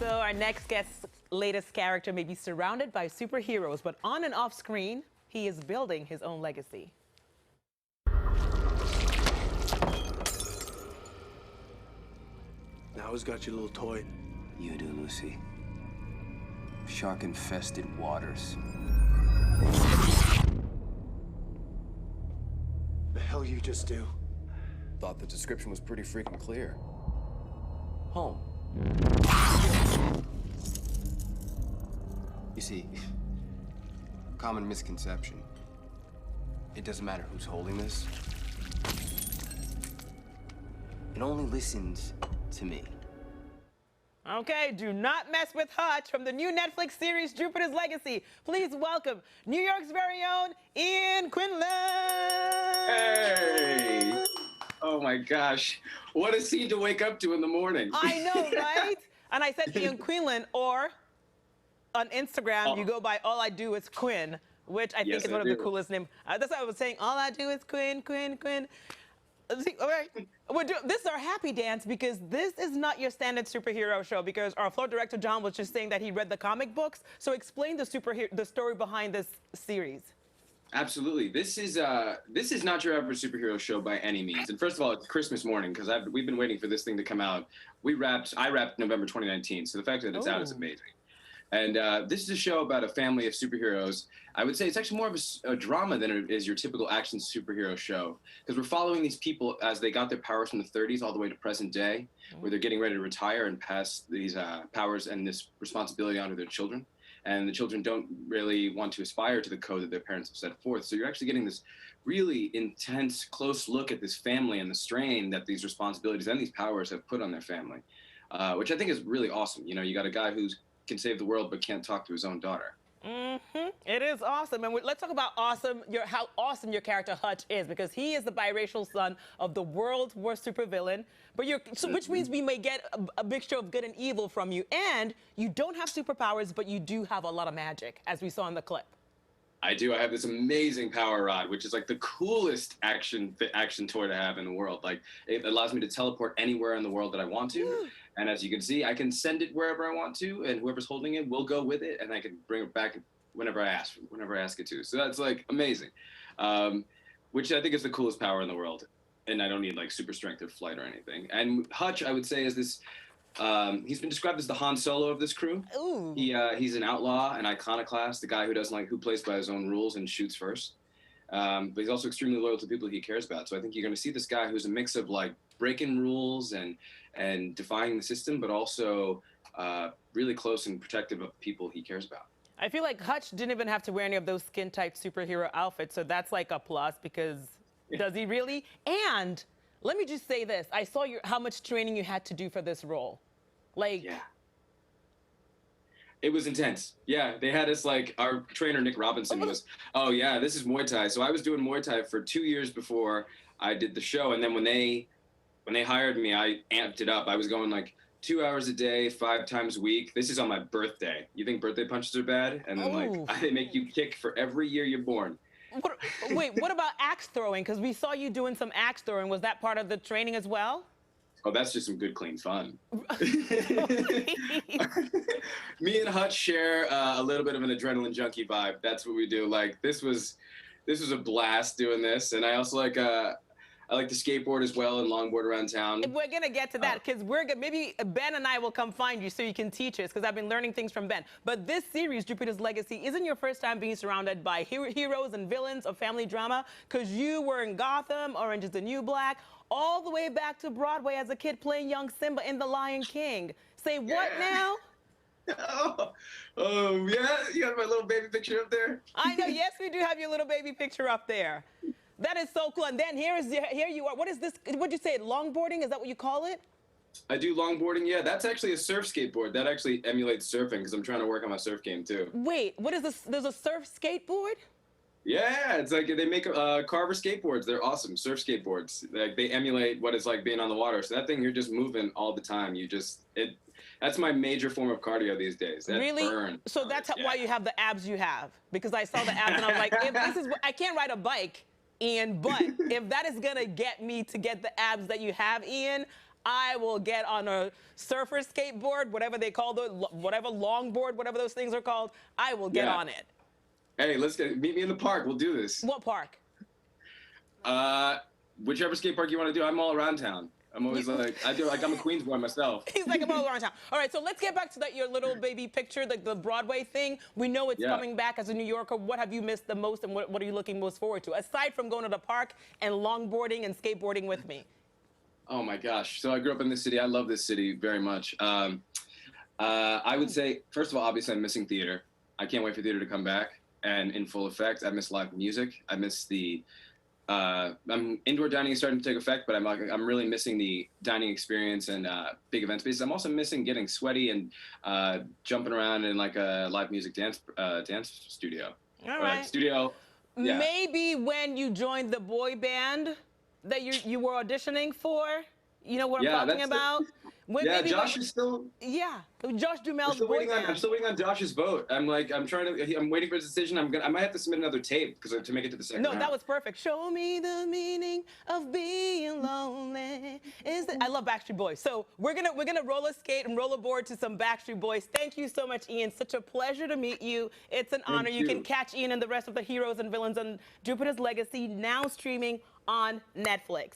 So our next guest's latest character may be surrounded by superheroes, but on and off screen, he is building his own legacy. Now who's got your little toy? You do, Lucy. Shark-infested waters. The hell you just do? Thought the description was pretty freaking clear. Home. You see, common misconception. It doesn't matter who's holding this. It only listens to me. Okay, do not mess with Hutch from the new Netflix series Jupiter's Legacy. Please welcome New York's very own Ian Quinlan. Hey! Oh my gosh, what a scene to wake up to in the morning. I know, right? And I said Ian Quinlan, or on Instagram, you go by All I Do Is Quinn, which I think is one of the coolest names. That's what I was saying. All I do is Quinn, Quinn, Quinn. See, all right. This is our happy dance because this is not your standard superhero show, because our floor director John was just saying that he read the comic books. So explain the story behind this series. Absolutely. This is not your average superhero show by any means. And first of all, it's Christmas morning because we've been waiting for this thing to come out. I wrapped November 2019, so the fact that it's out is amazing. And this is a show about a family of superheroes. I would say it's actually more of a drama than it is your typical action superhero show, because we're following these people as they got their powers from the 30s all the way to present day, where they're getting ready to retire and pass these powers and this responsibility onto their children. And the children don't really want to aspire to the code that their parents have set forth. So you're actually getting this really intense, close look at this family and the strain that these responsibilities and these powers have put on their family, which I think is really awesome. You know, you got a guy who can save the world but can't talk to his own daughter. It is awesome. And let's talk about how awesome your character Hutch is, because he is the biracial son of the world's worst supervillain. But which means we may get a mixture of good and evil from you. And you don't have superpowers, but you do have a lot of magic, as we saw in the clip. I do. I have this amazing power rod, which is like the coolest action toy to have in the world. Like, it allows me to teleport anywhere in the world that I want to. And as you can see, I can send it wherever I want to, and whoever's holding it will go with it, and I can bring it back whenever I ask it to. So that's like amazing, which I think is the coolest power in the world. And I don't need like super strength or flight or anything. And Hutch, I would say, is this. He's been described as the Han Solo of this crew. Ooh. He's an outlaw, an iconoclast, the guy who plays by his own rules and shoots first. But he's also extremely loyal to people he cares about. So I think you're going to see this guy who's a mix of like breaking rules and defying the system, but also really close and protective of people he cares about. I feel like Hutch didn't even have to wear any of those skin-tight superhero outfits, so that's like a plus, because does he really? And let me just say this. I saw how much training you had to do for this role. Like, yeah. It was intense. Yeah, they had us like, our trainer, Nick Robinson, was, oh yeah, this is Muay Thai. So I was doing Muay Thai for 2 years before I did the show. And then when they hired me, I amped it up. I was going like 2 hours a day, 5 times a week. This is on my birthday. You think birthday punches are bad? And then like, they make you kick for every year you're born. Wait, what about axe throwing? Because we saw you doing some axe throwing. Was that part of the training as well? Oh, that's just some good, clean fun. Me and Hutch share a little bit of an adrenaline junkie vibe. That's what we do. Like, this was a blast doing this. And I also like, I like to skateboard as well and longboard around town. We're going to get to that, because maybe Ben and I will come find you so you can teach us, because I've been learning things from Ben. But this series, Jupiter's Legacy, isn't your first time being surrounded by heroes and villains of family drama, because you were in Gotham, Orange is the New Black, all the way back to Broadway as a kid playing young Simba in The Lion King. Say what now? Oh, yeah? You got my little baby picture up there? I know. Yes, we do have your little baby picture up there. That is so cool. And then here you are. What is this? What'd you say? Longboarding? Is that what you call it? I do longboarding. Yeah, that's actually a surf skateboard. That actually emulates surfing, because I'm trying to work on my surf game too. Wait, what is this? There's a surf skateboard? Yeah, it's like they make Carver skateboards. They're awesome. Surf skateboards. Like, they emulate what it's like being on the water. So that thing, you're just moving all the time. That's my major form of cardio these days. That really? Burn. So that's why you have the abs you have. Because I saw the abs and I was like, I can't ride a bike, Ian, but if that is gonna get me to get the abs that you have, Ian, I will get on a surfer skateboard, whatever they call whatever longboard, whatever those things are called. I will get on it. Hey, meet me in the park. We'll do this. What park? Whichever skate park you want to do. I'm all around town. I'm always like, I'm a Queens boy myself. He's like, I'm all around town. All right, so let's get back to your little baby picture, like the Broadway thing. We know it's coming back as a New Yorker. What have you missed the most, and what are you looking most forward to, aside from going to the park and longboarding and skateboarding with me? Oh my gosh. So I grew up in this city. I love this city very much. I would say, first of all, obviously I'm missing theater. I can't wait for theater to come back and in full effect. I miss live music. I miss indoor dining is starting to take effect, but I'm really missing the dining experience and big event spaces. I'm also missing getting sweaty and jumping around in like a live music dance studio. All right. Like studio. Yeah. Maybe when you joined the boy band that you were auditioning for, you know what I'm talking about? Josh is still. Yeah, Josh Duhamel's boy band. I'm still waiting on Josh's vote. I'm waiting for his decision. I might have to submit another tape to make it to the second round. No, that was perfect. Show me the meaning of being lonely. I love Backstreet Boys. So we're gonna roller skate and rollerboard to some Backstreet Boys. Thank you so much, Ian. Such a pleasure to meet you. It's an honor. You can catch Ian and the rest of the heroes and villains on Jupiter's Legacy, now streaming on Netflix.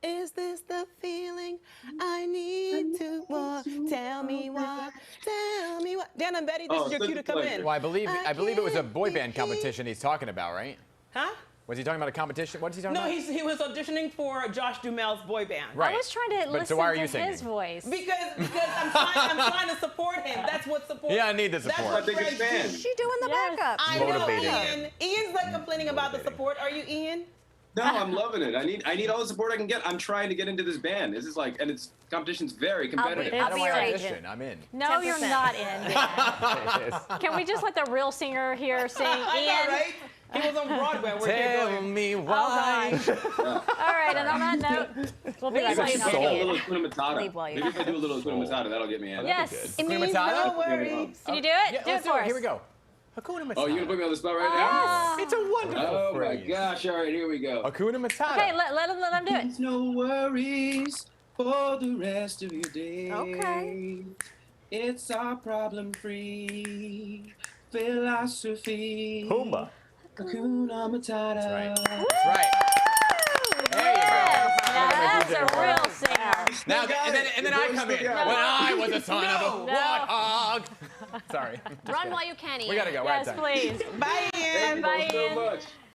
Is this the feeling I need to want? Tell me what, tell me what. Dan and Betty, this is your cue to come in. Well, I believe it was a boy band competition he's talking about, right? Huh? Was he talking about a competition? What is he talking about? No, he was auditioning for Josh Duhamel's boy band. Right. I was trying to listen to his voice. Because I'm trying to support him. That's what support. Yeah, I need the support. That's my biggest fan. She doing the backup. I know, Motivated. Ian. Ian's like complaining about the support. Are you, Ian? No, I'm loving it. I need all the support I can get. I'm trying to get into this band. This is and competition's very competitive. I'll be your agent. I'm in. No, 10%. you're not in. Can we just let the real singer here sing? Ian? I know, right? He was on Broadway. Tell me why. All right, and on that note, we'll be right back. Maybe if I do a little Hakuna Matata. Leave while you- Maybe if I do a little Hakuna Matata, that'll get me in. Yes. It means Matata? no worries. Can you do it? Yeah, do it let's for us. Here we go. Hakuna Matata. Oh, you're gonna put me on the spot right now? It's a wonderful Oh my phrase. gosh! All right, here we go. Hakuna Matata. Okay, let him do it. There's no worries for the rest of your day. Okay. It's our problem-free philosophy. Pumbaa. Hakuna Matata. That's right. That's right. Yes. Now that's a real singer. Now, and then I come in. No. When I was a son of a No. warthog. Sorry. Run while you can, Ian. We gotta go. Yes, Right, please. Bye, Ian. Thank you Bye, both so Ian. much.